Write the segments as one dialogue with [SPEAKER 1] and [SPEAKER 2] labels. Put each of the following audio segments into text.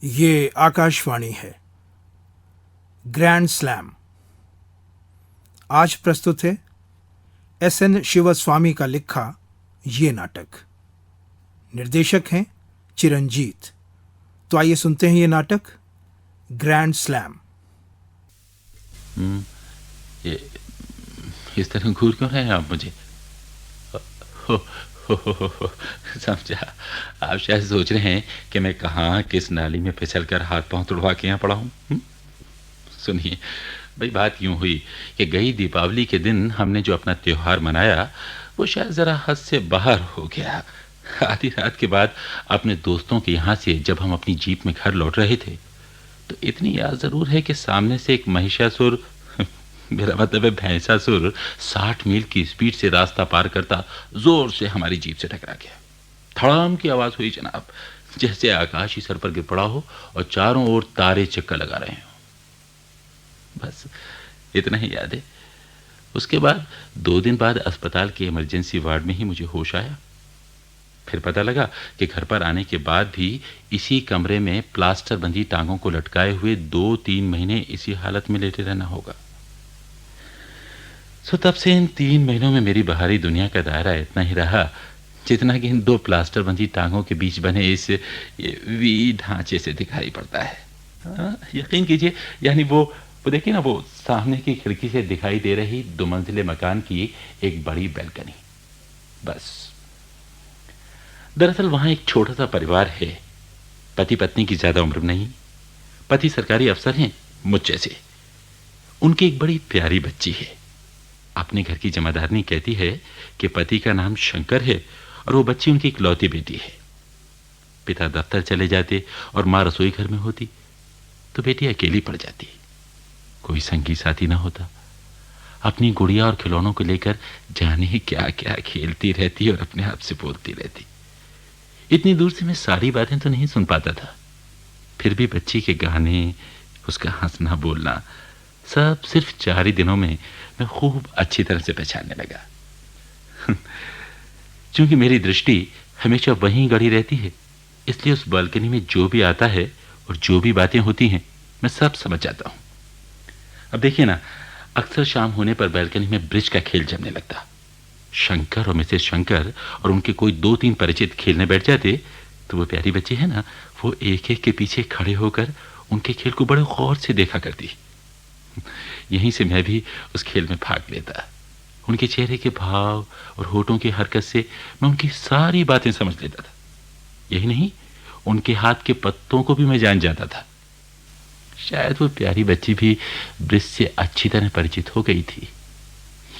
[SPEAKER 1] ये आकाशवाणी है। Grand slam आज प्रस्तुत है एस.एन. शिवस्वामी का लिखा ये नाटक। निर्देशक हैं चिरंजीत। तो आइए सुनते हैं ये नाटक ग्रैंड स्लैम।
[SPEAKER 2] ये इस तरह घूर क्यों रहे हैं आप मुझे? हो, समझा। आप शायद सोच रहे हैं कि मैं कहाँ किस नाली में फिसल कर हाथ पांव तुड़वा के यहाँ पड़ा हूँ। सुनिए भाई, बात यूं हुई कि गई दीपावली के दिन हमने जो अपना त्योहार मनाया वो शायद ज़रा हद से बाहर हो गया। आधी रात के बाद अपने दोस्तों के यहाँ से जब हम अपनी जीप में घर लौट रहे थे तो इतनी याद ज़रूर है कि सामने से एक महिषासुर, मेरा मतलब है भैंसासुर, 60 मील की स्पीड से रास्ता पार करता जोर से हमारी जीप से टकरा गया। धड़ाम की आवाज़ हुई जनाब, जैसे आकाश ही सर पर गिर पड़ा हो और चारों ओर तारे चक्कर लगा रहे हो। बस इतना ही याद है। उसके बाद 2 दिन बाद अस्पताल के इमरजेंसी वार्ड में ही मुझे होश आया। फिर पता लगा कि घर पर आने के बाद भी इसी कमरे में प्लास्टर बंधी टांगों को लटकाए हुए 2-3 महीने इसी हालत में लेटे रहना होगा। सो तब से इन 3 महीनों में मेरी बाहरी दुनिया का दायरा इतना ही रहा जितना कि इन 2 प्लास्टर बंधी टांगों के बीच बने इस वी ढांचे से दिखाई पड़ता है। यकीन कीजिए, यानी वो देखिए ना, वो सामने की खिड़की से दिखाई दे रही 2 मंजिले मकान की एक बड़ी बैल्कनी। बस दरअसल वहां एक छोटा सा परिवार है। पति पत्नी की ज्यादा उम्र नहीं। पति सरकारी अफसर हैं मुझ जैसे। उनकी एक बड़ी प्यारी बच्ची है। अपने घर की जमादारनी कहती है कि पति का नाम शंकर है और वो बच्ची उनकी इकलौती बेटी है। पिता दफ्तर चले जाते और माँ रसोई घर में होती तो बेटी अकेली पड़ जाती। कोई संगी साथी ना होता। अपनी गुड़िया और खिलौनों को लेकर जाने क्या क्या खेलती रहती और अपने आप से बोलती रहती। इतनी दूर से मैं सारी बातें तो नहीं सुन पाता था, फिर भी बच्ची के गाने, उसका हंसना बोलना सब सिर्फ 4 ही दिनों में मैं खूब अच्छी तरह से पहचानने लगा। क्योंकि मेरी दृष्टि हमेशा वहीं गड़ी रहती है, इसलिए उस बालकनी में जो भी आता है और जो भी बातें होती हैं मैं सब समझ जाता हूं। अब देखिए ना, अक्सर शाम होने पर बालकनी में ब्रिज का खेल जमने लगता। शंकर और मिसेस शंकर और उनके कोई 2-3 परिचित खेलने बैठ जाते तो वो प्यारी बच्ची है ना, वो एक एक के पीछे खड़े होकर उनके खेल को बड़े गौर से देखा करती। यहीं से मैं भी उस खेल में भाग लेता। उनके चेहरे के भाव और होठों की हरकत से मैं उनकी सारी बातें समझ लेता था। यही नहीं, उनके हाथ के पत्तों को भी मैं जान जाता था। शायद वो प्यारी बच्ची भी ब्रिज से अच्छी तरह परिचित हो गई थी।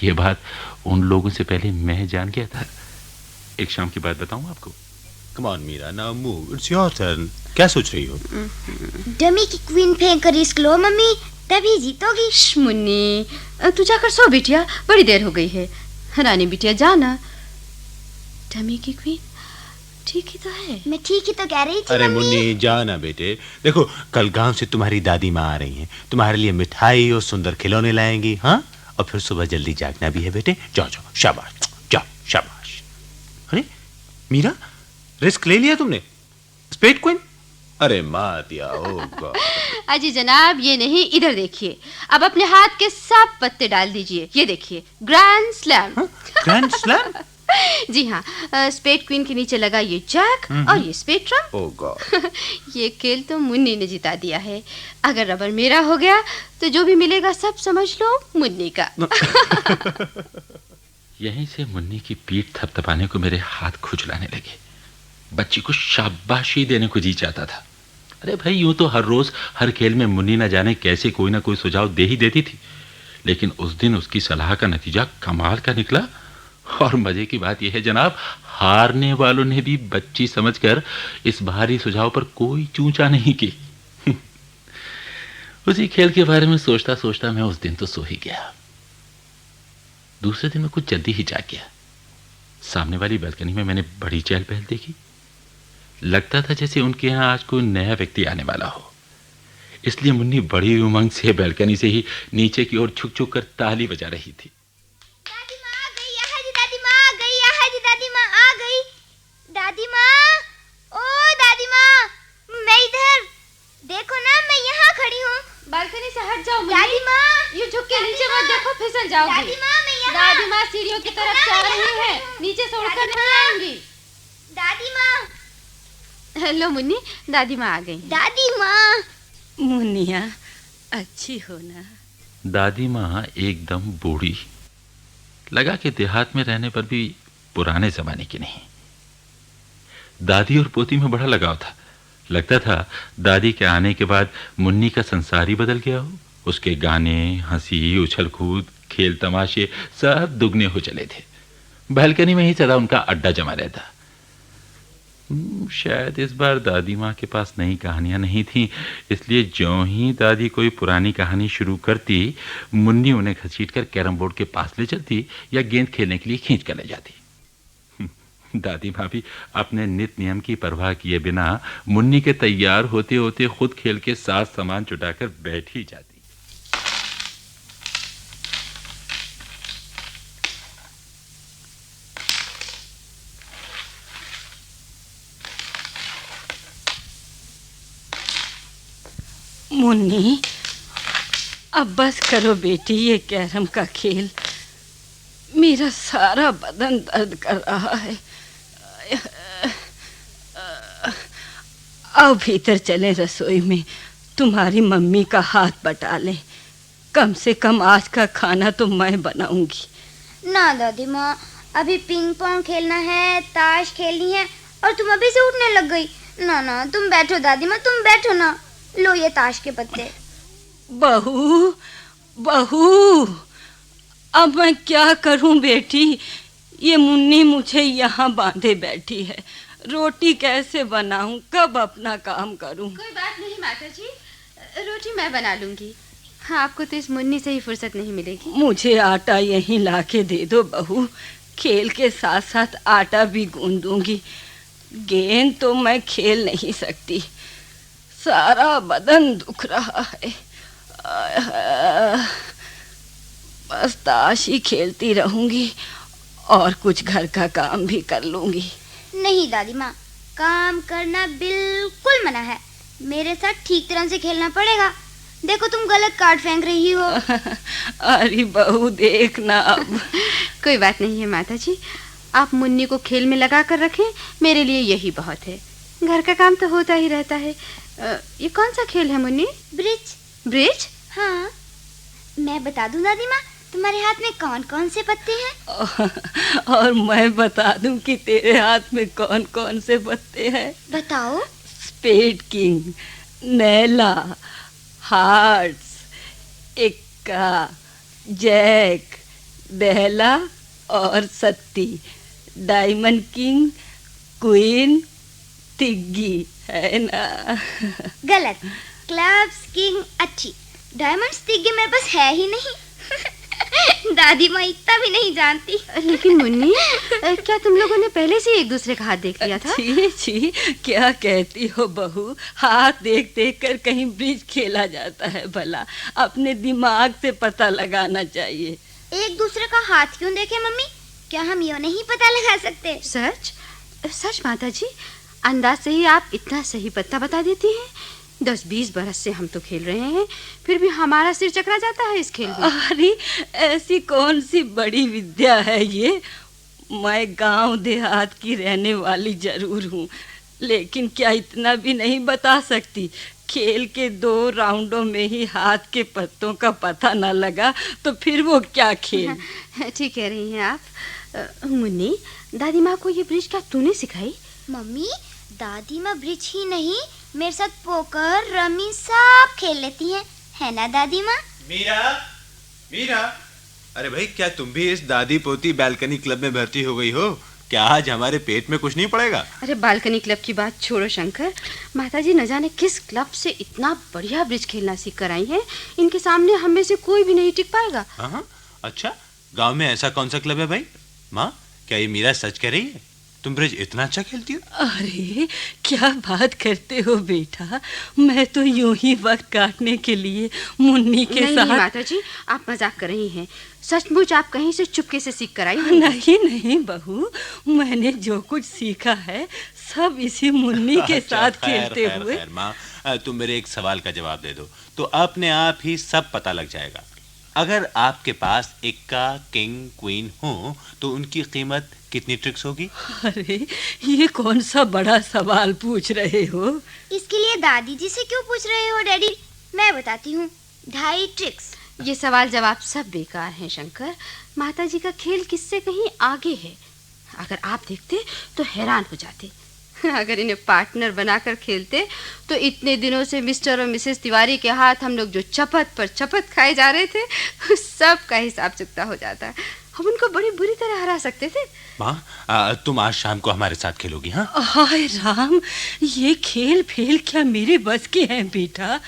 [SPEAKER 2] ये बात उन लोगों से पहले मैं जान गया था। एक शाम की बात बताऊं आपको।
[SPEAKER 3] Come on, Meera, now move. It's your turn. क्या सोच रही हो?
[SPEAKER 4] डमी की क्वीन फेंक कर रिस्क लो मम्मी, तभी जीतोगी।
[SPEAKER 5] मुन्नी, तू जाकर सो बिटिया, बड़ी देर हो गई है। रानी बिटिया जाना। डमी की क्वीन ठीक ही तो है।
[SPEAKER 4] मैं ठीक ही तो कह रही थी।
[SPEAKER 3] अरे मुन्नी, जाना बेटे। देखो, कल गांव से तुम्हारी दादी माँ आ रही हैं। तुम्हारे लिए मिठाई और सुंदर खिलौने लाएंगी। हाँ, और फिर सुबह जल्दी जागना भी है बेटे। जाओ जाओ, शाबाश, जाओ शाबाश। अरे मीरा, रिस्क ले लिया तुमने? Spade queen? अरे माँ दिया, ओ गॉड।
[SPEAKER 5] अजी जनाब, ये नहीं, इधर देखिए। अब अपने हाथ के सब पत्ते डाल दीजिए। ये देखिए, ग्रैंड स्लैम।
[SPEAKER 3] Grand slam?
[SPEAKER 5] जी हाँ, स्पेड क्वीन के नीचे लगा ये जैक और ये स्पेड ट्रम्प।
[SPEAKER 3] ओ गॉड।
[SPEAKER 5] ये खेल तो मुन्नी ने जिता दिया है। अगर रबर मेरा हो गया तो जो भी मिलेगा सब समझ लो मुन्नी का।
[SPEAKER 2] यहीं से मुन्नी की पीठ थपथपाने को मेरे हाथ खुजलाने लगे। बच्ची को शाबाशी देने को जी चाहता था। अरे भाई, यूं तो हर रोज हर खेल में मुन्नी न जाने कैसे कोई ना कोई सुझाव दे ही देती थी, लेकिन उस दिन उसकी सलाह का नतीजा कमाल का निकला। और मजे की बात यह है जनाब, हारने वालों ने भी बच्ची समझकर इस भारी सुझाव पर कोई चूंचा नहीं की। उसी खेल के बारे में सोचता सोचता मैं उस दिन तो सो ही गया। दूसरे दिन मैं कुछ जल्दी ही जाग गया। सामने वाली बालकनी में मैंने बड़ी चहल पहल देखी। लगता था जैसे उनके यहाँ आज कोई नया व्यक्ति आने वाला हो। इसलिए मुन्नी बड़ी उमंग से बालकनी से ही नीचे की ओर झुक झुक कर ताली बजा रही थी।
[SPEAKER 4] दादी माँ आ गई, यहाँ जी दादी माँ आ गई, यहाँ जी दादी माँ आ गई। दादी माँ, ओ दादी माँ, मैं इधर,
[SPEAKER 5] बालकनी से हट जाओ मुन्नी।
[SPEAKER 4] दादी माँ,
[SPEAKER 5] ये झुक के नीचे मत देखो, फिसल जाओगी।
[SPEAKER 4] दादी माँ, मैं यहाँ।
[SPEAKER 5] दादी माँ सीढ़ियों की तरफ जा रही है, नीचे से उड़कर
[SPEAKER 4] दादी
[SPEAKER 5] नहीं
[SPEAKER 4] माँ।
[SPEAKER 5] आएंगी।
[SPEAKER 4] दादी माँ,
[SPEAKER 5] लो मुन्नी, दादी माँ आ गई।
[SPEAKER 4] दादी माँ।
[SPEAKER 6] मुन्निया, अच्छी हो ना?
[SPEAKER 2] दादी माँ एकदम बूढ़ी, लगा कि देहात में रहने पर भी पुराने जमाने की नहीं। दादी और पोती में बड़ा लगाव था। लगता था दादी के आने के बाद मुन्नी का संसार ही बदल गया हो। उसके गाने, हंसी, उछल कूद, खेल तमाशे सब दुगने हो चले थे। बालकनी में ही सदा उनका अड्डा जमा रहता। शायद इस बार दादी माँ के पास नई कहानियां नहीं थीं, इसलिए ज्यों ही दादी कोई पुरानी कहानी शुरू करती, मुन्नी उन्हें घसीटकर कैरम बोर्ड के पास ले चलती या गेंद खेलने के लिए खींच कर ले जाती। दादी माँ भी अपने नित नियम की परवाह किए बिना मुन्नी के तैयार होते होते खुद खेल के साथ सामान जुटाकर बैठ ही जाती।
[SPEAKER 6] मुन्नी, अब बस करो बेटी ये कैरम का खेल। मेरा सारा बदन दर्द कर रहा है। आओ भीतर चलें, रसोई में तुम्हारी मम्मी का हाथ बटा लें। कम से कम आज का खाना तो मैं बनाऊंगी।
[SPEAKER 4] ना दादी माँ, अभी पिंग पोंग खेलना है, ताश खेलनी है, और तुम अभी से उठने लग गई। ना ना, तुम बैठो दादी माँ, तुम बैठो ना। लो ये ताश के पत्ते।
[SPEAKER 6] बहू, बहू, अब मैं क्या करूं बेटी? ये मुन्नी मुझे यहाँ बांधे बैठी है। रोटी कैसे बनाऊं? कब अपना काम करूं?
[SPEAKER 5] कोई बात नहीं माता जी, रोटी मैं बना लूंगी। हाँ, आपको तो इस मुन्नी से ही फुर्सत नहीं मिलेगी।
[SPEAKER 6] मुझे आटा यहीं लाके दे दो बहू। खेल के साथ साथ आटा भी गूंदूंगी। गेंद तो मैं खेल नहीं सकती, सारा बदन दुख रहा है। बस ताश ही खेलती रहूंगी और कुछ घर का काम भी कर लूंगी।
[SPEAKER 4] नहीं दादी माँ, काम करना बिल्कुल मना है। मेरे साथ ठीक तरह से खेलना पड़ेगा। देखो तुम गलत कार्ड फेंक रही हो।
[SPEAKER 6] अरे बहू देखना अब।
[SPEAKER 5] कोई बात नहीं है माता जी, आप मुन्नी को खेल में लगा कर रखें, मेरे लिए यही बहुत है। घर का काम तो होता ही रहता है। ये कौन सा खेल है मुन्नी?
[SPEAKER 4] ब्रिज।
[SPEAKER 5] ब्रिज?
[SPEAKER 4] हाँ, मैं बता दूं दादी माँ, तुम्हारे हाथ में कौन कौन से पत्ते हैं?
[SPEAKER 6] और मैं बता दूं कि तेरे हाथ में कौन कौन से पत्ते हैं?
[SPEAKER 4] बताओ।
[SPEAKER 6] स्पेड किंग, नैला, हार्ट्स, इक्का, जैक, दहला और सत्ती, डायमंड किंग, क्वीन, तिग्गी, है ना?
[SPEAKER 4] गलत। क्लब्स, किंग अच्छी, डायमंड्स, तिग्गे मेरे पास है ही नहीं। दादी माँ इतना भी नहीं जानती।
[SPEAKER 5] लेकिन मुन्नी, क्या तुम लोगों ने पहले से एक दूसरे का हाथ देख लिया था?
[SPEAKER 6] छी छी, क्या कहती हो बहू? हाथ देख देख कर कहीं ब्रिज खेला जाता है भला? अपने दिमाग से पता लगाना चाहिए।
[SPEAKER 4] एक दूसरे का हाथ क्यों देखे मम्मी? क्या हम ये नहीं पता लगा सकते?
[SPEAKER 5] सच? सच माता जी, अंदाज से ही आप इतना सही पत्ता बता देती हैं। 10-20 बरस से हम तो खेल रहे हैं, फिर भी हमारा सिर चकरा जाता है इस खेल में।
[SPEAKER 6] अरे ऐसी कौन सी बड़ी विद्या है ये? मैं गांव देहात की रहने वाली जरूर हूँ, लेकिन क्या इतना भी नहीं बता सकती? खेल के 2 राउंडों में ही हाथ के पत्तों का पता न लगा तो फिर वो क्या खेल?
[SPEAKER 5] ठीक कह रही हैं आप। मुन्नी, दादी माँ को ये ब्रिज क्या तूने सिखाई?
[SPEAKER 4] मम्मी, दादी माँ ब्रिज ही नहीं, मेरे साथ पोकर, रमी सब खेल लेती हैं, है ना दादी माँ?
[SPEAKER 3] मीरा, मीरा, अरे भाई क्या तुम भी इस दादी पोती बालकनी क्लब में भर्ती हो गई हो? क्या आज हमारे पेट में कुछ नहीं पड़ेगा?
[SPEAKER 5] अरे बालकनी क्लब की बात छोड़ो शंकर, माताजी न जाने किस क्लब से इतना बढ़िया ब्रिज खेलना सीख कर आई हैं। इनके सामने हम में से कोई भी नहीं टिक पाएगा।
[SPEAKER 3] हाँ, अच्छा, गांव में ऐसा कौन सा क्लब है भाई? माँ, क्या ये मीरा सच कह रही है? तुम ब्रिज इतना अच्छा खेलती हो?
[SPEAKER 6] अरे क्या बात करते हो बेटा, मैं तो यूं ही वक्त काटने के लिए मुन्नी के
[SPEAKER 5] नहीं,
[SPEAKER 6] साथ।
[SPEAKER 5] नहीं माताजी, आप मजाक कर रही हैं। सचमुच आप कहीं से चुपके से सीख कर आई हो?
[SPEAKER 6] नहीं नहीं बहू, मैंने जो कुछ सीखा है सब इसी मुन्नी के
[SPEAKER 3] अच्छा,
[SPEAKER 6] साथ
[SPEAKER 3] खैर,
[SPEAKER 6] खेलते
[SPEAKER 3] खैर,
[SPEAKER 6] हुए।
[SPEAKER 3] खैर, माँ, तुम मेरे एक सवाल का जवाब दे दो तो अपने आप ही सब पता लग जाएगा। अगर आपके पास इक्का, किंग, क्वीन हो तो उनकी कीमत कितनी ट्रिक्स होगी?
[SPEAKER 6] अरे ये कौन सा बड़ा सवाल पूछ रहे हो?
[SPEAKER 4] इसके लिए दादी जी से क्यों पूछ रहे हो डैडी? मैं बताती हूँ, 2.5 ट्रिक्स।
[SPEAKER 5] ये सवाल जवाब सब बेकार हैं शंकर। माताजी का खेल किससे कहीं आगे है। अगर आप देखते तो हैरान हो जाते। अगर इन्हें पार्टनर बनाकर खेलते तो इतने दिनों से मिस्टर और मिसेस तिवारी के हाथ हम लोग जो चपत पर चपत खाए जा रहे थे, सब का हिसाब चुकता हो जाता। हम उनको बड़ी बुरी तरह हरा सकते थे।
[SPEAKER 3] माँ, तुम आज शाम को हमारे साथ खेलोगी? हाँ,
[SPEAKER 6] हाय राम, ये खेल फेल क्या मेरे बस के हैं बेटा?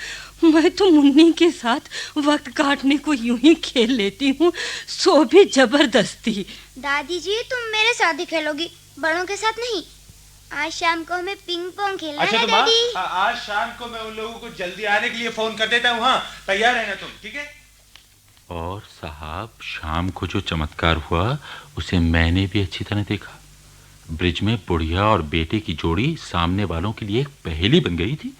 [SPEAKER 6] मैं तो मुन्नी के साथ वक्त काटने को यूं ही खेल लेती हूँ, सो भी जबरदस्ती।
[SPEAKER 4] दादी जी तुम मेरे साथ ही खेलोगी, बड़ों के साथ नहीं। आज शाम को हमें पिंग पोंग खेलना है
[SPEAKER 3] तो
[SPEAKER 4] डैडी।
[SPEAKER 3] माँ, आज शाम को मैं उन लोगों को जल्दी आने के लिए फोन कर देता हूँ। हाँ, तैयार रहना तुम, ठीक है?
[SPEAKER 2] और साहब, शाम को जो चमत्कार हुआ उसे मैंने भी अच्छी तरह देखा। ब्रिज में बुढ़िया और बेटे की जोड़ी सामने वालों के लिए एक पहेली बन गई थी।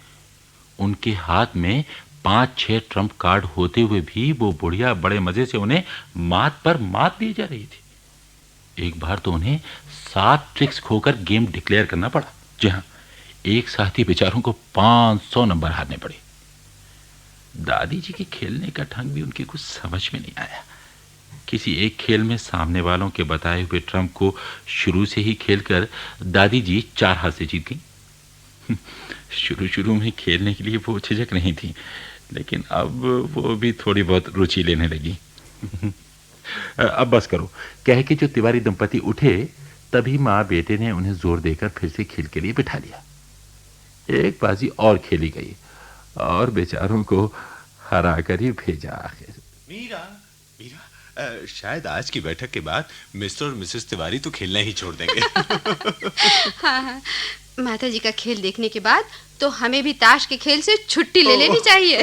[SPEAKER 2] उनके हाथ में 5-6 ट्रम्प कार्ड होते हुए भी वो बुढ़िया बड़े मजे से उन्हें मात पर मात दी जा रही थी। एक बार तो उन्हें 7 ट्रिक्स खोकर गेम डिक्लेयर करना पड़ा। जी हाँ, एक साथ ही बेचारों को 500 नंबर हारने पड़े। दादी जी के खेलने का ढंग भी उनके कुछ समझ में नहीं आया। किसी एक खेल में सामने वालों के बताए हुए ट्रम्प को शुरू से ही खेलकर दादी जी 4 हाथ से जीत गई। शुरू में खेलने के लिए वो झिझक नहीं थी, लेकिन अब वो भी थोड़ी बहुत रुचि लेने लगी। अब बस करो, कह के जो तिवारी दंपति उठे तभी माँ बेटे ने उन्हें जोर देकर फिर से खेल के लिए बिठा लिया। एक बाजी और खेली गई और बेचारों को हरा कर ही भेजा आखिर।
[SPEAKER 3] मीरा, शायद आज की बैठक के बाद मिस्टर और मिसेस तिवारी तो खेलना ही छोड़ देंगे।
[SPEAKER 5] हाँ, माताजी का खेल देखने के बाद तो हमें भी ताश के खेल से छुट्टी ले लेनी चाहिए।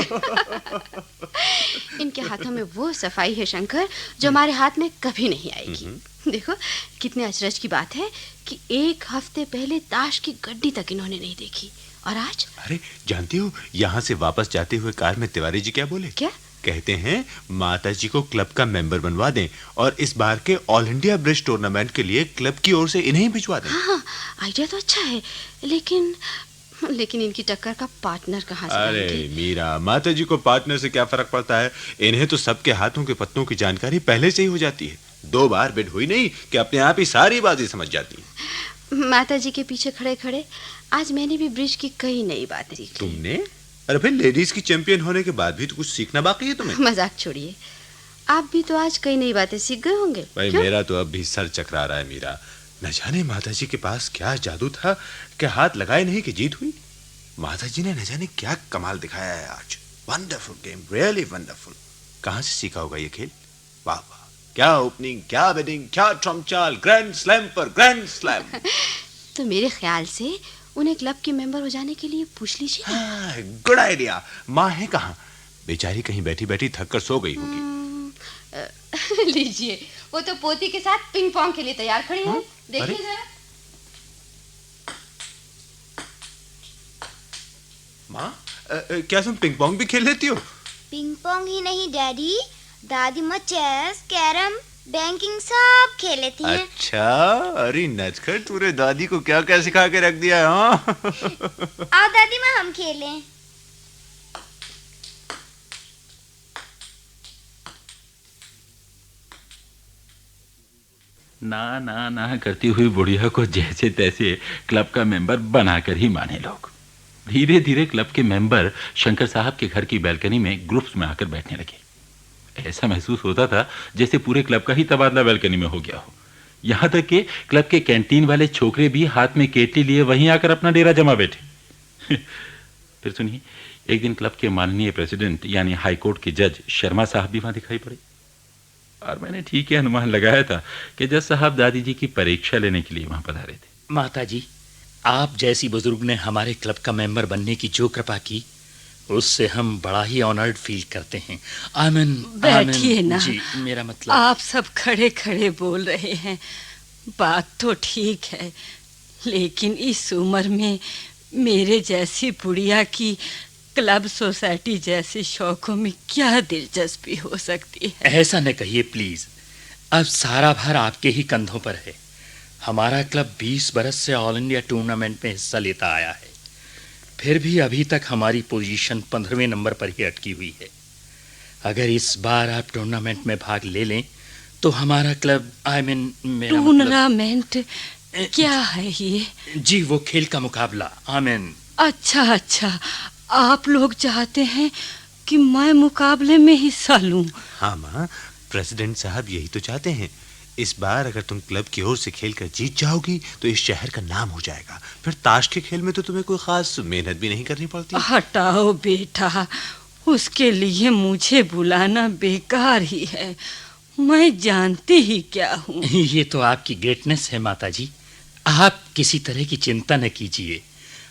[SPEAKER 5] इनके हाथों में वो सफाई है शंकर जो हमारे हाथ में कभी नहीं आएगी। देखो कितने अचरज की बात है कि एक हफ्ते पहले ताश की गड्डी तक इन्होंने नहीं देखी, और आज।
[SPEAKER 3] अरे जानती हो, यहाँ से वापस जाते हुए कार में तिवारी जी क्या बोले?
[SPEAKER 5] क्या
[SPEAKER 3] कहते हैं? माताजी को क्लब का मेंबर बनवा दें और इस बार के ऑल इंडिया ब्रिज टूर्नामेंट के लिए क्लब की ओर से इन्हें भिजवा दें।
[SPEAKER 5] हाँ, आइडिया तो अच्छा है, लेकिन इनकी टक्कर का पार्टनर कहाँ से
[SPEAKER 3] अरे
[SPEAKER 5] आएंगे?
[SPEAKER 3] मीरा, माताजी को पार्टनर से क्या फर्क पड़ता है? इन्हें तो सबके हाथों के पत्तों की जानकारी पहले से ही हो जाती है। 2 बार बिड हुई नहीं कि अपने आप ही सारी बाजी समझ जाती है।
[SPEAKER 5] माताजी के पीछे खड़े खड़े आज मैंने भी ब्रिज की कई नई बातें सीखी।
[SPEAKER 3] तुमने? अरे भाई, लेडीज की चैंपियन होने के बाद भी तो कुछ सीखना बाकी है तुम्हें।
[SPEAKER 5] मजाक छोड़िए, आप भी तो आज कई नई बातें सीख गए होंगे।
[SPEAKER 3] भाई
[SPEAKER 5] क्यों?
[SPEAKER 3] मेरा तो अब भी सर चकरा रहा है मीरा। न जाने माताजी के पास क्या जादू था कि हाथ लगाए नहीं कि जीत हुई। माताजी ने न जाने क्या कमाल दिखाया है आज। Wonderful game, really wonderful. कहाँ से सीखा होगा ये खेल? वाह वाह, क्या ओपनिंग, क्या बैटिंग, क्या ट्रम्प चाल, ग्रैंड स्लैम पर ग्रैंड स्लैम।
[SPEAKER 5] तो मेरे ख्याल से उन्हें क्लब के मेंबर हो जाने के लिए पूछ लीजिए।
[SPEAKER 3] हाँ, गुड आइडिया। माँ है कहाँ? बेचारी कहीं बैठी बैठी थक कर सो गई होगी।
[SPEAKER 5] लीजिए, वो तो पोती के साथ पिंग पोंग के लिए तैयार खड़ी है। देखिए
[SPEAKER 3] अरे?
[SPEAKER 5] जरा।
[SPEAKER 3] माँ, क्या तुम पिंग पोंग भी खेल लेती हो?
[SPEAKER 4] पिंग पोंग ही नहीं डैडी, दादी माँ चेस, कैरम, बैंकिंग सब खेल लेती हैं।
[SPEAKER 3] अच्छा, अरे नटखट, तूने दादी को क्या क्या सिखा के रख दिया है? हाँ?
[SPEAKER 4] आओ दादी माँ हम खेलें।
[SPEAKER 2] ना ना ना करती हुई बुढ़िया को जैसे तैसे क्लब का मेंबर बनाकर ही माने लोग। धीरे धीरे क्लब के मेंबर शंकर साहब के घर की बैल्कनी में ग्रुप्स में आकर बैठने लगे। ऐसा महसूस होता था जैसे पूरे क्लब का ही तबादला बैल्कनी में हो गया हो। यहाँ तक कि क्लब के कैंटीन वाले छोकरे भी हाथ में केटली लिए वहीं आकर अपना डेरा जमा बैठे। फिर सुनिए, एक दिन क्लब के माननीय प्रेसिडेंट यानी हाई कोर्ट के जज शर्मा साहब भी वहां दिखाई पड़े। और मैंने ठीक ही अनुमान लगाया था कि जज साहब दादी जी की परीक्षा लेने के लिए वहां पधारे थे।
[SPEAKER 7] माताजी, आप जैसी बुजुर्ग ने हमारे क्लब का मेंबर बनने की जो कृपा की, उससे हम बड़ा ही ऑनर्ड फील करते हैं। आमीन।
[SPEAKER 6] बैठिए ना।
[SPEAKER 7] जी, मेरा मतलब।
[SPEAKER 6] आप सब खड़े खड़े बोल रहे हैं, बात तो ठीक है, लेकिन इस उम्र में मेरे जैसी बुढ़िया की क्लब सोसाइटी जैसे शौकों में क्या दिलचस्पी हो सकती है।
[SPEAKER 7] ऐसा न कहिए प्लीज, अब सारा भार आपके ही कंधों पर है। हमारा क्लब 20 बरस से ऑल इंडिया टूर्नामेंट में हिस्सा लेता आया है, फिर भी अभी तक हमारी पोजीशन 15वें नंबर पर ही अटकी हुई है। अगर इस बार आप टूर्नामेंट में भाग ले लें तो हमारा क्लब मेरा
[SPEAKER 6] टूर्नामेंट क्या है ये?
[SPEAKER 7] जी, वो खेल का मुकाबला।
[SPEAKER 6] अच्छा, आप लोग चाहते हैं कि मैं मुकाबले में हिस्सा लूं?
[SPEAKER 3] हाँ माँ, प्रेसिडेंट साहब यही तो चाहते हैं। इस बार अगर तुम क्लब की ओर से खेल कर जीत जाओगी तो इस शहर का नाम हो जाएगा। फिर ताश के खेल में तो तुम्हें कोई खास मेहनत भी नहीं करनी पड़ती।
[SPEAKER 6] हटाओ बेटा, उसके लिए मुझे बुलाना बेकार ही है। मैं जानती ही क्या हूँ।
[SPEAKER 7] ये तो आपकी ग्रेटनेस है माताजी। आप किसी तरह की चिंता न कीजिए,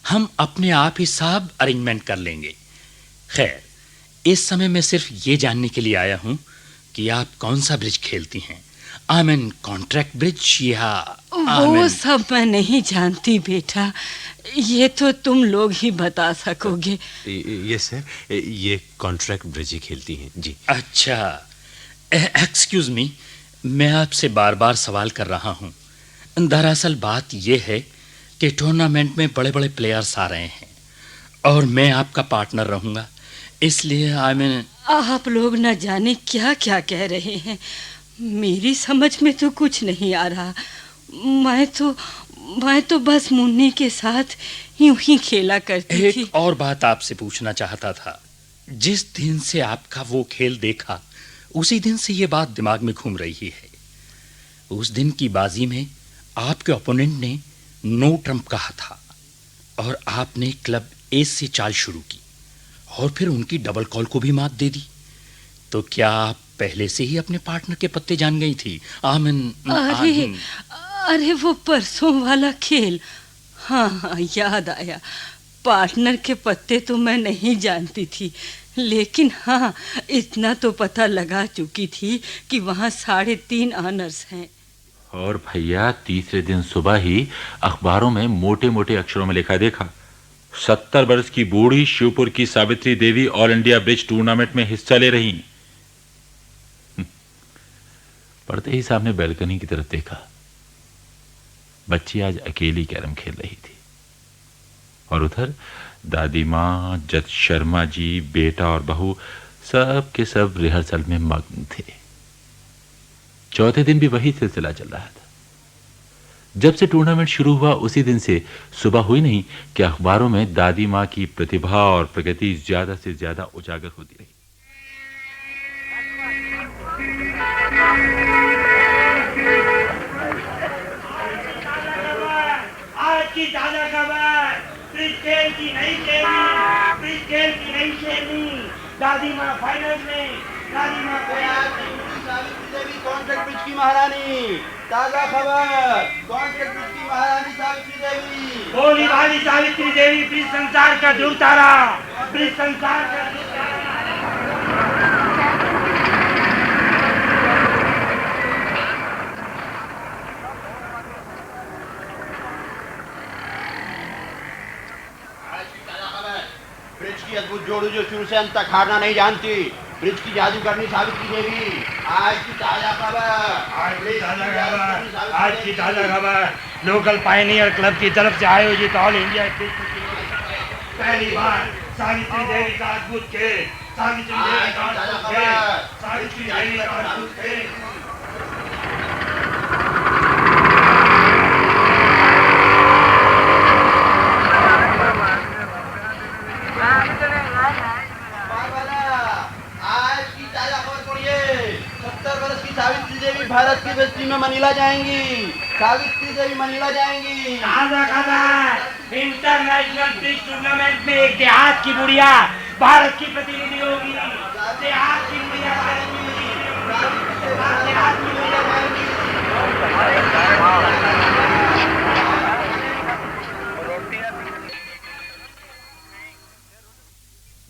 [SPEAKER 7] हम अपने आप ही सब अरेंजमेंट कर लेंगे। खैर, इस समय मैं सिर्फ ये जानने के लिए आया हूँ कि आप कौन सा ब्रिज खेलती हैं। कॉन्ट्रैक्ट ब्रिज या
[SPEAKER 6] वो सब मैं नहीं जानती बेटा, ये तो तुम लोग ही बता सकोगे।
[SPEAKER 3] ये सर, ये कॉन्ट्रैक्ट ब्रिज ही खेलती हैं जी।
[SPEAKER 7] अच्छा, एक्सक्यूज मी, मैं आपसे बार बार सवाल कर रहा हूँ। दरअसल बात यह है कि टूर्नामेंट में बड़े बड़े प्लेयर्स आ रहे हैं और मैं आपका पार्टनर रहूँगा, इसलिए
[SPEAKER 6] आप लोग न जाने क्या क्या कह रहे हैं। मेरी समझ में तो कुछ नहीं आ रहा। मैं तो बस मुन्नी के साथ यूं ही खेला करती थी।
[SPEAKER 7] एक और बात आपसे पूछना चाहता था। जिस दिन से आपका वो खेल देखा, उसी दिन से ये बात दिमाग में घूम रही है। उस दिन की बाजी में आपके ओपोनेंट ने नो ट्रम्प कहा था और आपने क्लब एस से चाल शुरू की और फिर उनकी डबल कॉल को भी मात दे दी। तो क्या आप पहले से ही अपने पार्टनर के पत्ते जान गई थी?
[SPEAKER 6] अरे वो परसों वाला खेल, हाँ याद आया। पार्टनर के पत्ते तो मैं नहीं जानती थी, लेकिन हाँ इतना तो पता लगा चुकी थी कि वहाँ 3.5 ऑनर्स हैं।
[SPEAKER 2] और भैया तीसरे दिन सुबह ही अखबारों में मोटे मोटे अक्षरों में लिखा देखा, 70 वर्ष की बूढ़ी शिवपुर की Savitri Devi all India bridge tournament में हिस्सा ले रही। पढ़ते ही सामने बैल्कनी की तरफ देखा। बच्ची आज अकेली कैरम खेल रही थी और उधर दादी माँ, जज शर्मा जी, बेटा और बहू सब के सब रिहर्सल में मग्न थे। चौथे दिन भी वही सिलसिला चल रहा था। जब से टूर्नामेंट शुरू हुआ उसी दिन से सुबह हुई नहीं कि अखबारों में दादी माँ की प्रतिभा और प्रगति ज्यादा से ज्यादा उजागर होती रही।
[SPEAKER 8] आज की ताजा खबर, ब्रिज खेल की नई शेरनी, दादी माँ फाइनल में, दादी माँ को याद सावित्री देवी कॉन्ट्रैक्ट ब्रिज की महारानी। ताजा खबर, कॉन्ट्रैक्ट ब्रिज की महारानी सावित्री देवी, भोली भाली सावित्री देवी, ब्रिज संसार का ध्रुव तारा, ब्रिज संसार का ध्रुव तारा।
[SPEAKER 9] ब्रिज की अद्भुत जोड़ी जो शुरू से अंत तक हारना नहीं जानती, ब्रिज की जादूगरनी सावित्री देवी। आज की ताजा खबर,
[SPEAKER 8] लोकल पायनियर क्लब की तरफ से आयोजित ऑल इंडिया ब्रिज पहली बार सावित्री देवी का अद्भुत खेल, सावित्री देवी का अद्भुत खेल।
[SPEAKER 9] सावित्री देवी भारत की बेस्ती में मनीला जाएंगी। सावित्री देवी मनीला जाएंगी।
[SPEAKER 8] ताजा खबर, इंटरनेशनल ब्रिज टूर्नामेंट में एक देहात की बुढ़िया भारत की प्रतिनिधि होगी। देहात की बुढ़िया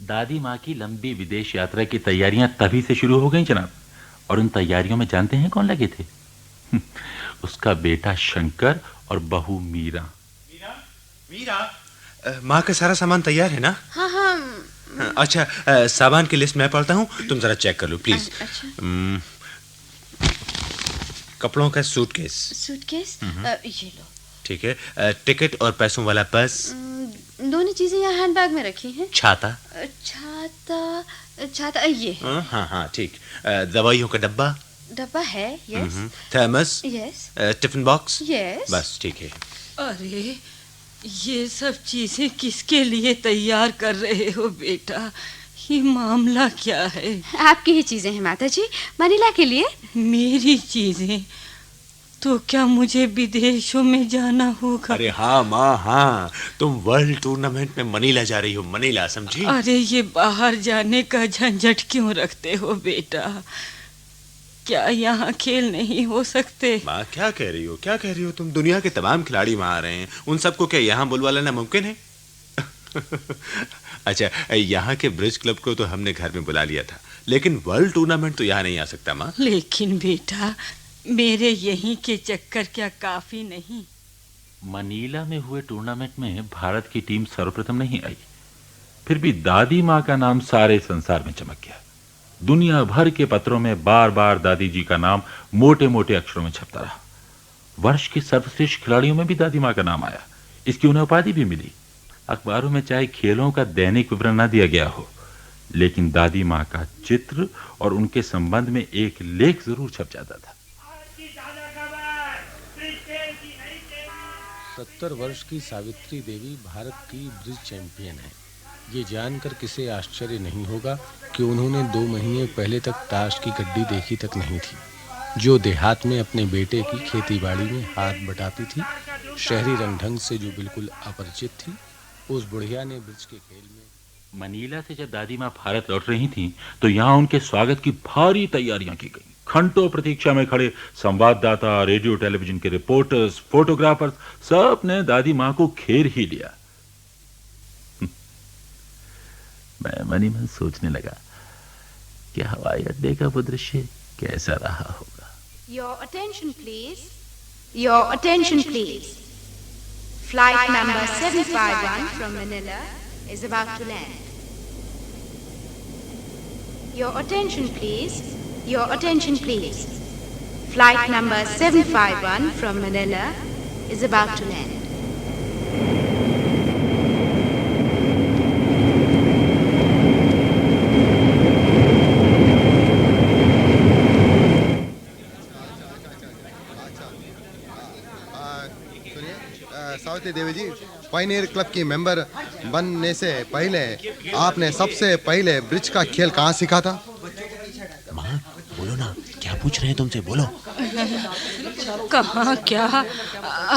[SPEAKER 2] दादी माँ की लंबी विदेश यात्रा की तैयारियां तभी से शुरू हो गई जनाब। और उन तैयारियों में जानते हैं कौन लगे थे? उसका बेटा शंकर और बहू मीरा।
[SPEAKER 3] मीरा, माँ का सारा सामान तैयार है ना?
[SPEAKER 5] हाँ हाँ।
[SPEAKER 3] अच्छा, सामान की लिस्ट मैं पढ़ता हूँ, तुम जरा चेक कर लो प्लीज।
[SPEAKER 5] अच्छा।
[SPEAKER 3] कपड़ों का सूटकेस।
[SPEAKER 5] सूटकेस ये लो।
[SPEAKER 3] ठीक है। टिकट और पैसों वाला पर्स।
[SPEAKER 5] दोनों चीजें यहाँ हैंडबैग में रखी हैं।
[SPEAKER 3] छाता।
[SPEAKER 5] छाता ये है।
[SPEAKER 3] हाँ हाँ ठीक। दवाइयों का डब्बा।
[SPEAKER 5] डब्बा है, yes.
[SPEAKER 3] Thermos.
[SPEAKER 5] Yes.
[SPEAKER 3] Tiffin box.
[SPEAKER 5] Yes.
[SPEAKER 3] बस ठीक है।
[SPEAKER 6] अरे ये सब चीजें किसके लिए तैयार कर रहे हो बेटा? ये मामला क्या है?
[SPEAKER 5] आपकी ही चीजें हैं माता जी, मनीला के लिए।
[SPEAKER 6] मेरी चीजें? तो क्या मुझे विदेशों में जाना होगा?
[SPEAKER 3] अरे हाँ माँ, हाँ, तुम वर्ल्ड टूर्नामेंट में मनीला जा रही हो, मनीला, समझी?
[SPEAKER 6] अरे ये बाहर जाने का झंझट क्यों रखते हो बेटा? क्या यहाँ खेल नहीं हो सकते?
[SPEAKER 3] माँ क्या कह रही हो, क्या कह रही हो तुम? दुनिया के तमाम खिलाड़ी वहाँ आ रहे हैं, उन सबको क्या यहाँ बुलवा लेना मुमकिन है? अच्छा, यहाँ के ब्रिज क्लब को तो हमने घर में बुला लिया था, लेकिन वर्ल्ड टूर्नामेंट तो यहाँ नहीं आ सकता माँ।
[SPEAKER 6] लेकिन बेटा मेरे यहीं के चक्कर क्या काफी नहीं?
[SPEAKER 2] मनीला में हुए टूर्नामेंट में भारत की टीम सर्वप्रथम नहीं आई, फिर भी दादी माँ का नाम सारे संसार में चमक गया। दुनिया भर के पत्रों में बार बार दादी जी का नाम मोटे मोटे अक्षरों में छपता रहा। वर्ष के सर्वश्रेष्ठ खिलाड़ियों में भी दादी माँ का नाम आया, इसकी उन्हें उपाधि भी मिली। अखबारों में चाहे खेलों का दैनिक विवरण न दिया गया हो, लेकिन दादी माँ का चित्र और उनके संबंध में एक लेख जरूर छप जाता था।
[SPEAKER 10] 70 वर्ष की सावित्री देवी भारत की ब्रिज चैंपियन है। ये जानकर किसे आश्चर्य नहीं होगा कि उन्होंने 2 महीने पहले तक ताश की गड्डी देखी तक नहीं थी। जो देहात में अपने बेटे की खेतीबाड़ी में हाथ बटाती थी, शहरी रंग ढंग से जो बिल्कुल अपरिचित थी, उस बुढ़िया ने ब्रिज के खेल में।
[SPEAKER 2] मनीला से जब दादी माँ भारत लौट रही थीं, तो यहाँ उनके स्वागत की भारी तैयारियां की गई। घंटों प्रतीक्षा में खड़े संवाददाता, रेडियो टेलीविजन के रिपोर्टर्स, फोटोग्राफर्स, सब ने दादी माँ को घेर ही लिया। मैं मनी मन सोचने लगा कि हवाई अड्डे का वो दृश्य कैसा रहा होगा।
[SPEAKER 5] Your attention please. Your attention please. Flight number 751 from Manila is about to land. Your attention please. Your attention please. Flight number 751 from Manila is about to land.
[SPEAKER 11] Savitri Devi ji, pioneer club की मेंबर बनने से पहले आपने सबसे पहले bridge का खेल कहाँ सीखा था?
[SPEAKER 3] माँ बोलो ना, क्या पूछ रहे हैं तुमसे, बोलो।
[SPEAKER 6] कहाँ क्या,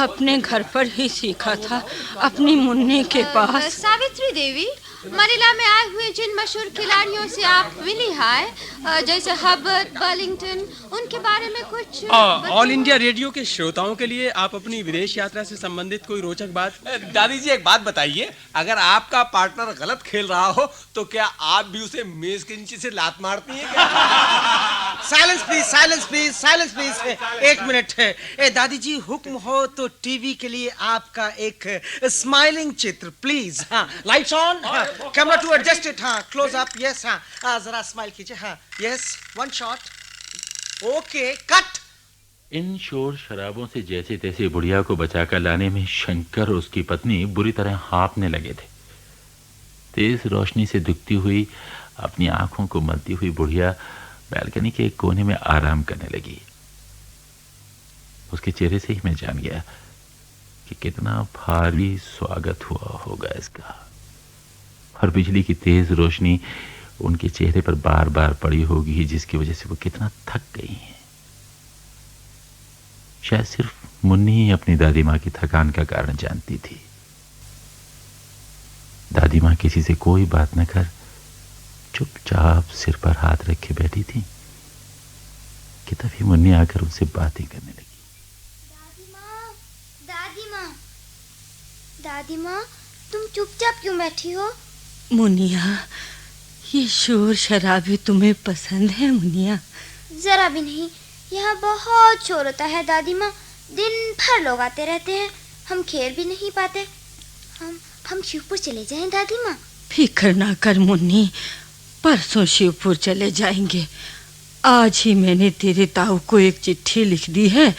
[SPEAKER 6] अपने घर पर ही सीखा था, अपनी मुन्नी के पास।
[SPEAKER 5] सावित्री देवी, मनीला में आए हुए जिन मशहूर खिलाड़ियों से आप मिली हैं, जैसे हर्बर्ट, बर्लिंगटन, उनके बारे में कुछ
[SPEAKER 12] ऑल इंडिया रेडियो के श्रोताओं के लिए आप अपनी विदेश यात्रा से संबंधित कोई रोचक बात।
[SPEAKER 13] दादी जी एक बात बताइए, अगर आपका पार्टनर गलत खेल रहा हो तो क्या आप भी उसे मेज के नीचे से लात मारती हैं क्या?
[SPEAKER 14] Silence please, silence please, silence please. एक मिनट है दादी जी, हुक्म हो तो टीवी के लिए आपका एक स्माइलिंग चित्र प्लीज। हाँ, lights on, camera to adjust it, हाँ, क्लोज अप, यस, हाँ, जरा स्माइल कीजिए, हाँ, यस, 1 शॉट, ओके, कट।
[SPEAKER 2] इन शोर शराबों से जैसे तैसे बुढ़िया को बचाकर लाने में शंकर और उसकी पत्नी बुरी तरह हाँफने लगे थे। तेज रोशनी से दुखती हुई, अपनी आंखों को मलती हुई बुढ़िया बालकनी के एक कोने में आराम करने लगी। उसके चेहरे से ही मैं जान गया कि कितना भारी स्वागत हुआ होगा इसका, और बिजली की तेज रोशनी उनके चेहरे पर बार बार पड़ी होगी, जिसकी वजह से वो कितना थक गई हैं। शायद सिर्फ मुन्नी ही अपनी दादी माँ की थकान का कारण जानती थी। दादी माँ किसी से कोई बात न कर चुपचाप सिर पर हाथ रखे बैठी थी कि तभी मुन्नी आकर उनसे बातें करने लगी।
[SPEAKER 4] दादी माँ, दादी माँ, दादी माँ, तुम चुपचाप क्यों बैठी हो?
[SPEAKER 6] मुनिया, ये शोर शराबे तुम्हें पसंद है मुनिया?
[SPEAKER 4] जरा भी नहीं, यहाँ बहुत शोर होता है दादी माँ, दिन भर लोग आते रहते हैं, हम खेल भी नहीं पाते। हम शिवपुर चले जाएं दादी माँ?
[SPEAKER 6] फिक्र ना कर मुन्नी, परसों शिवपुर चले जाएंगे। आज ही मैंने तेरे ताऊ को एक चिट्ठी लिख दी है,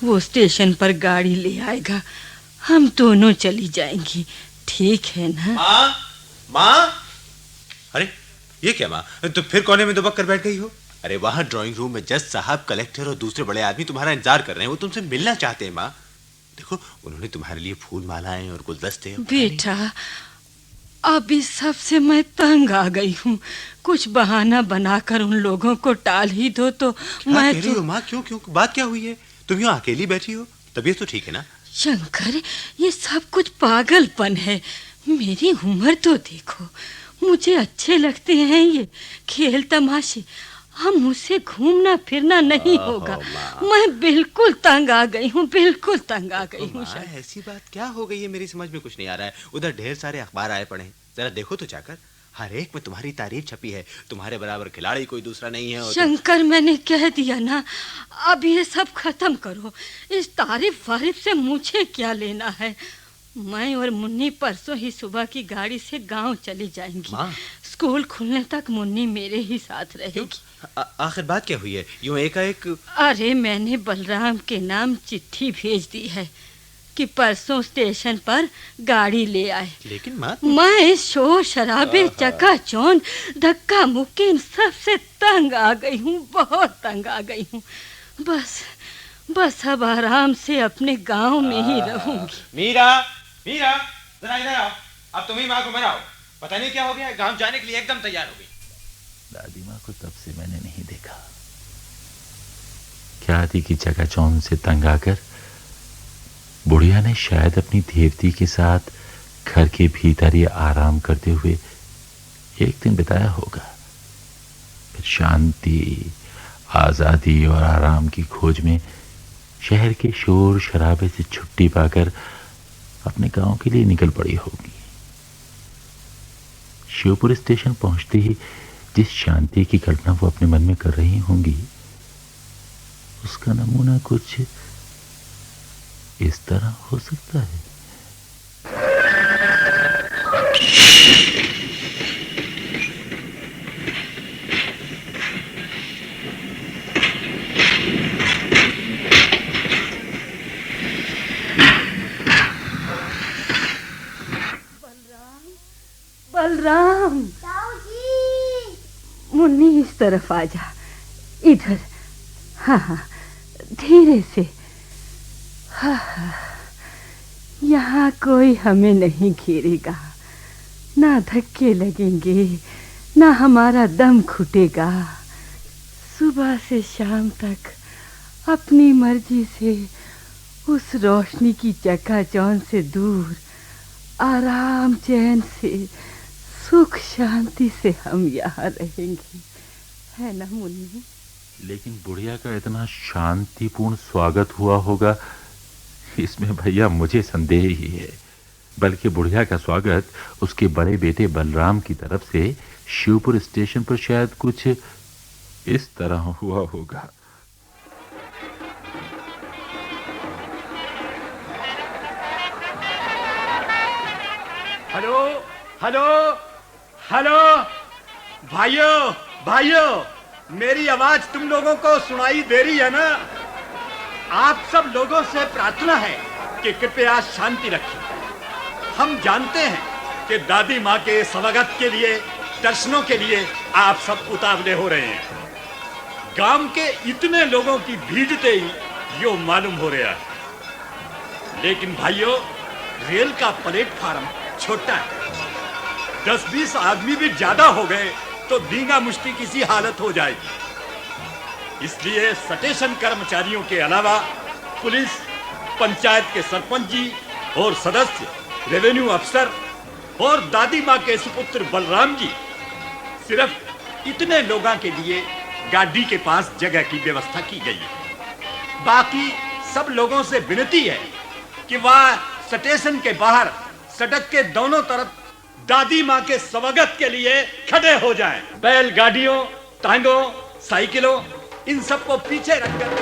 [SPEAKER 6] वो स्टेशन पर गाड़ी ले आएगा, हम दोनों चली जाएंगी, ठीक है ना?
[SPEAKER 3] माँ, माँ, अरे ये क्या माँ, तो फिर कोने में दुबक कर बैठ गई हो? अरे वहाँ ड्राइंग रूम में जज साहब, कलेक्टर और दूसरे बड़े आदमी तुम्हारा इंतजार कर रहे हैं, वो तुमसे मिलना चाहते हैं। माँ देखो, उन्होंने तुम्हारे लिए फूल मालाएं और गुलदस्ते।
[SPEAKER 6] बेटा, अभी सबसे मैं तंग आ गई हूँ, कुछ बहाना बनाकर उन लोगों को टाल ही दो तो मैं
[SPEAKER 3] कह रही हो माँ? क्यों क्यों, बात क्या हुई है? तुम यहाँ अकेली बैठी हो, तबीयत तो ठीक है ना?
[SPEAKER 6] शंकर, ये सब कुछ पागलपन है। मेरी उम्र तो देखो, मुझे अच्छे लगते हैं ये खेल तमाशे, हम मुझसे घूमना फिरना नहीं होगा। मैं बिल्कुल तंग आ गई हूँ, बिल्कुल तंग आ गई हूँ।
[SPEAKER 3] ऐसी बात क्या हो गई है, मेरी समझ में कुछ नहीं आ रहा है। उधर ढेर सारे अखबार आए पड़े हैं, जरा देखो तो जाकर, हर एक में तुम्हारी तारीफ छपी है, तुम्हारे बराबर खिलाड़ी कोई दूसरा नहीं है।
[SPEAKER 6] शंकर, मैंने कह दिया ना, अब ये सब खत्म करो, इस तारीफ वारीफ से मुझे क्या लेना है। मैं और मुन्नी परसों ही सुबह की गाड़ी से गांव चली जाएंगी। स्कूल खुलने तक मुन्नी मेरे ही साथ रहेगी।
[SPEAKER 3] आखिर बात क्या हुई है, यूं एकाएक?
[SPEAKER 6] अरे मैंने बलराम के नाम चिट्ठी भेज दी है कि परसों स्टेशन पर गाड़ी ले आए।
[SPEAKER 3] लेकिन माँ,
[SPEAKER 6] मैं इस शोर शराबे, चकाचौंध, धक्का मुक्की, इन सबसे तंग आ गई हूँ, बहुत तंग आ गई हूँ। बस अब आराम से अपने गांव में ही रहूंगी।
[SPEAKER 3] मीरा, मीरा, जरा इधर आओ। अब तुम ही माँ को मनाओ, पता नहीं क्या हो गया, गांव जाने के लिए एकदम तैयार हो गई।
[SPEAKER 2] दादी माँ को तब से मैंने नहीं देखा। क्या थी कि चकाचौंध से तंग आकर बुढ़िया ने शायद अपनी देवती के साथ घर के भीतर ही आराम करते हुए एक दिन बिताया होगा। फिर शांति, आजादी और आराम की खोज में शहर के शोर शराबे से छुट्टी पाकर अपने गांव के लिए निकल पड़ी होगी। शिवपुर स्टेशन पहुंचते ही जिस शांति की कल्पना वो अपने मन में कर रही होंगी, उसका नमूना कुछ इस तरह हो सकता है।
[SPEAKER 6] बलराम, मुन्नी इस तरफ आ जा, इधर। हाँ हाँ, धीरे से। हाँ, यहाँ कोई हमें नहीं घेरेगा, ना धक्के लगेंगे, ना हमारा दम घुटेगा। सुबह से शाम तक अपनी मर्जी से उस रोशनी की चकाचौंध से दूर आराम चैन से सुख शांति से हम यहाँ रहेंगे, है ना मुन्नी?
[SPEAKER 2] लेकिन बुढ़िया का इतना शांतिपूर्ण स्वागत हुआ होगा, इसमें भैया मुझे संदेह ही है। बल्कि बुढ़िया का स्वागत उसके बड़े बेटे बलराम की तरफ से शिवपुर स्टेशन पर शायद कुछ इस तरह हुआ होगा।
[SPEAKER 13] हेलो हेलो हेलो, भाइयों भाइयों, मेरी आवाज तुम लोगों को सुनाई दे रही है ना? आप सब लोगों से प्रार्थना है कि कृपया शांति रखें। हम जानते हैं कि दादी माँ के स्वागत के लिए, दर्शनों के लिए आप सब उतावले हो रहे हैं। गांव के इतने लोगों की भीड़ से ही यो मालूम हो रहा है। लेकिन भाइयों, रेल का प्लेटफार्म छोटा है, 10-20 आदमी भी ज्यादा हो गए तो धींगा मुश्ती किसी हालत हो जाएगी। इसलिए स्टेशन कर्मचारियों के अलावा पुलिस, पंचायत के सरपंच जी और सदस्य, रेवेन्यू अफसर और दादी माँ के सुपुत्र बलराम जी, सिर्फ इतने लोगों के लिए गाड़ी के पास जगह की व्यवस्था की गई है। बाकी सब लोगों से विनती है कि वह स्टेशन के बाहर सड़क के दोनों तरफ दादी माँ के स्वागत के लिए खड़े हो जाएं। बैलगाड़ियों, टांगों, साइकिलों, इन सबको पीछे रखकर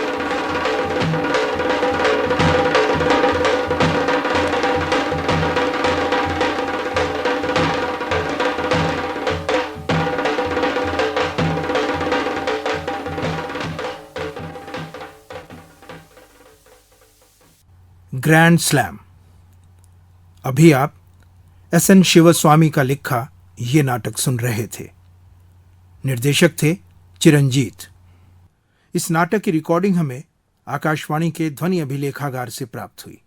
[SPEAKER 1] ग्रैंड स्लैम। अभी आप एस.एन. शिवस्वामी का लिखा ये नाटक सुन रहे थे। निर्देशक थे चिरंजीत। इस नाटक की रिकॉर्डिंग हमें आकाशवाणी के ध्वनि अभिलेखागार से प्राप्त हुई।